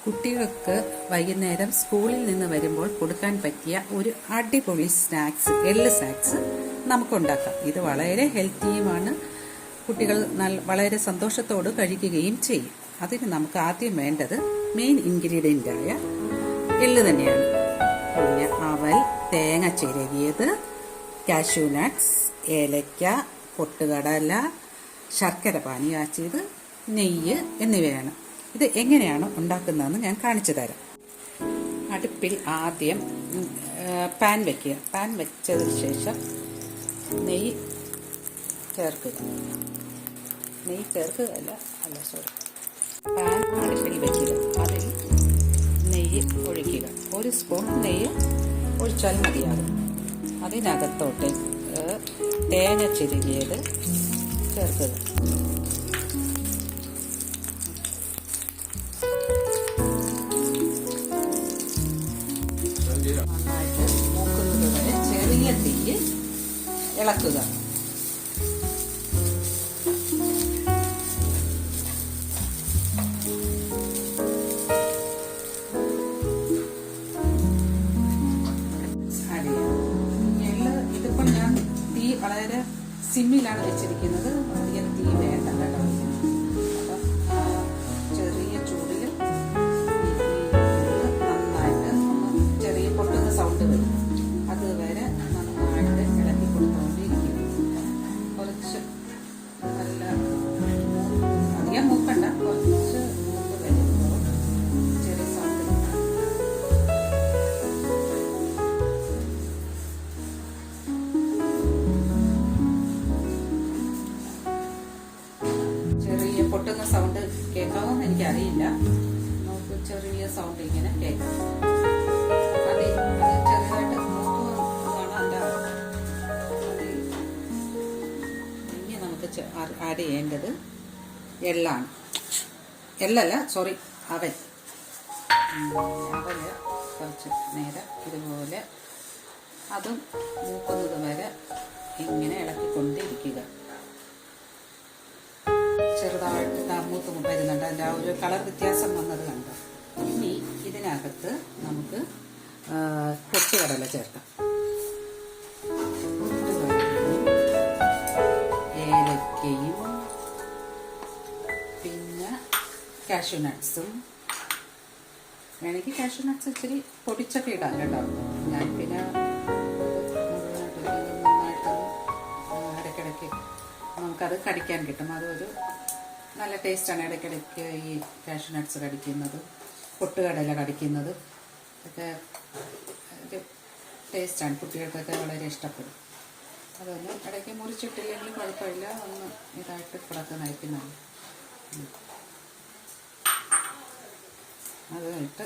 കുട്ടികൾക്ക് വൈകുന്നേരം സ്കൂളിൽ നിന്ന് വരുമ്പോൾ കൊടുക്കാൻ പറ്റിയ ഒരു അടിപൊളി സ്നാക്സ്, എള്ള് സ്നാക്സ് നമുക്കുണ്ടാക്കാം. ഇത് വളരെ ഹെൽത്തിയുമാണ്. കുട്ടികൾ വളരെ സന്തോഷത്തോട് കഴിക്കുകയും ചെയ്യും. അതിന് നമുക്ക് ആദ്യം വേണ്ടത് മെയിൻ ഇൻഗ്രീഡിയൻ്റായ എള്ള് തന്നെയാണ്. പിന്നെ അവൽ, തേങ്ങ ചിരകിയത്, കാഷ്യൂ നട്ട്സ്, ഏലക്ക, പൊട്ടുകടല, ശർക്കര പാനി കാച്ചിയത്, നെയ്യ് എന്നിവയാണ്. ഇത് എങ്ങനെയാണ് ഉണ്ടാക്കുന്നതെന്ന് ഞാൻ കാണിച്ചു തരാം. അടുപ്പിൽ ആദ്യം പാൻ വയ്ക്കുക. പാൻ വെച്ചതിന് ശേഷം നെയ്യ് ചേർക്കുക. പാൻ അടുപ്പിൽ വയ്ക്കുക. അതിൽ നെയ്യ് ഒഴിക്കുക. 1 സ്പൂൺ നെയ്യ് ഒഴിച്ചാൽ മതിയാകും. അതിനകത്തോട്ട് തേങ്ങ ചിരകിയത് ചേർക്കുക. നന്നായിട്ട് മൂക്കുന്നത് വരെ ചെറിയ തീയിൽ ഇളക്കുക. ഇതിപ്പോൾ ഞാൻ തീ വളരെ സിമ്മിലാണ് വെച്ചിരിക്കുന്നത്. അധികം തീ വേണ്ട കേട്ടോ. അപ്പം ചെറിയ ചൂടിൽ നന്നായിട്ട് ചെറിയ പൊട്ടുന്ന സൗണ്ട് വരും. അതുവരെ നന്നായിട്ട് ഇളക്കി കൊടുത്തുകൊണ്ടിരിക്കും. കുറച്ച് നല്ല അധികം മൂക്കണ്ട, കുറച്ച് മൂക്ക് വരുമ്പോൾ ചെറിയ സൗണ്ട് പൊട്ടുന്ന സൗണ്ട് കേൾക്കാമെന്ന് എനിക്കറിയില്ല. നമുക്ക് ചെറിയ സൗണ്ട് ഇങ്ങനെ കേൾക്കാം. അത് ചെറുതായിട്ട് ഇനി നമുക്ക് ആഡ് ചെയ്യേണ്ടത് എള്ളാണ്. അവൽ. അവല് കുറച്ച് നേരം ഇതുപോലെ അതും മൂക്കുന്നത് വരെ ഇങ്ങനെ ഇളക്കിക്കൊണ്ടിരിക്കുക. ചെറുതായിട്ട് മൂത്ത് വരുന്നുണ്ട്. അതിൻ്റെ ആ ഒരു കളർ വ്യത്യാസം വന്നത് കണ്ടോ. ഇനി ഇതിനകത്ത് നമുക്ക് പൊട്ടുകടല ചേർക്കാം. ഏലക്കയും പിന്നെ കാഷ്യൂ നട്ട്സും. വേണമെങ്കിൽ കാഷ്യൂ നട്ട്സ് ഇച്ചിരി പൊടിച്ചൊക്കെ ഇടാം കേട്ടോ. ഞാൻ പിന്നെ നന്നായിട്ട് ഇടയ്ക്കിടയ്ക്ക് നമുക്കത് കടിക്കാൻ കിട്ടും. അതൊരു നല്ല ടേസ്റ്റാണ്. ഇടയ്ക്കിടയ്ക്ക് ഈ കാഷ്യൂ നട്ട്സ് കടിക്കുന്നത്, പൊട്ടുകടല കടിക്കുന്നത് ഒക്കെ ഒരു ടേസ്റ്റാണ്. കുട്ടികൾക്കൊക്കെ വളരെ ഇഷ്ടപ്പെടും. അതൊന്ന് ഇടയ്ക്ക് മുറിച്ചിട്ടില്ലെങ്കിലും കുഴപ്പമില്ല. ഒന്ന് ഇതായിട്ട് കിടക്കുന്നതായിരിക്കുന്നതാണ്. അതിട്ട്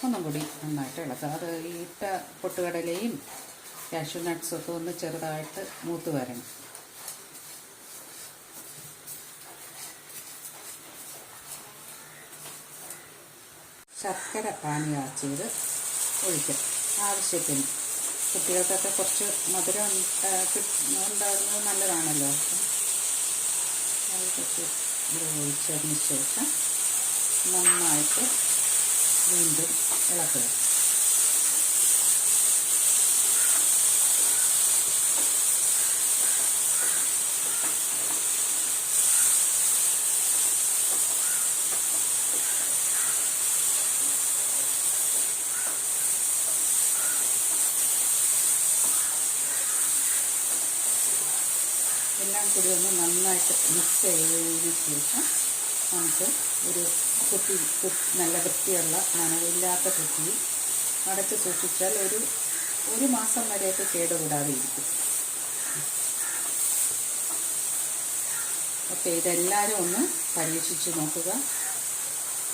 ഒന്നും കൂടി നന്നായിട്ട് ഇളക്കുക. അത് ഇട്ട പൊട്ടുകടലയും കാഷ്യൂ നട്ട്സും ഒക്കെ ഒന്ന് ചെറുതായിട്ട് മൂത്ത് വരണം. ശർക്കര പാനി കാച്ചിയത് ഒഴിക്കാം ആവശ്യത്തിന്. കുട്ടികൾക്കൊക്കെ കുറച്ച് മധുരം ഉണ്ടാകുന്നത് നല്ലതാണല്ലോ. അത് കുറച്ച് ഒഴിച്ചതിന് ശേഷം നന്നായിട്ട് വീണ്ടും ഇളക്കുക. എല്ലാം കൂടി ഒന്ന് നന്നായിട്ട് മിക്സ് ചെയ്തതിന് ശേഷം നമുക്ക് ഒരു നല്ല വൃത്തിയുള്ള നനവില്ലാത്ത കുപ്പിയിൽ അടച്ച് സൂക്ഷിച്ചാൽ ഒരു മാസം വരെയൊക്കെ കേടുകൂടാതെ ഇരിക്കും. ഓക്കെ, ഇതെല്ലാവരും ഒന്ന് പരീക്ഷിച്ച് നോക്കുക.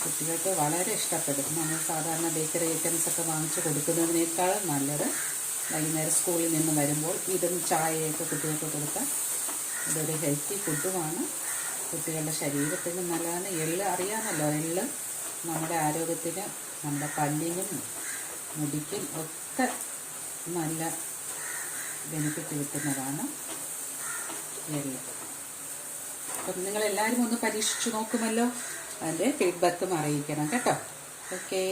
കുട്ടികൾക്ക് വളരെ ഇഷ്ടപ്പെടും. നമ്മൾ സാധാരണ ബേക്കറി ഐറ്റംസൊക്കെ വാങ്ങിച്ച് കൊടുക്കുന്നതിനേക്കാൾ നല്ലത് വൈകുന്നേരം സ്കൂളിൽ നിന്ന് വരുമ്പോൾ ഇതും ചായയൊക്കെ കുട്ടികൾക്ക് കൊടുക്കാൻ ഇതൊരു ഹെൽത്തി ഫുഡുമാണ്. കുട്ടികളുടെ ശരീരത്തിന് നല്ലതാണ്. എള്ള് അറിയാമല്ലോ, എള്ള് നമ്മുടെ ആരോഗ്യത്തിന്, നമ്മുടെ പല്ലിനും മുടിക്കും ഒക്കെ നല്ല ബെനിഫിറ്റ് കിട്ടുന്നതാണ് എള്ള്. അപ്പം നിങ്ങളെല്ലാവരും ഒന്ന് പരീക്ഷിച്ച് നോക്കുമല്ലോ. അതിൻ്റെ ഫീഡ്ബാക്കും അറിയിക്കണം കേട്ടോ. ഓക്കേ.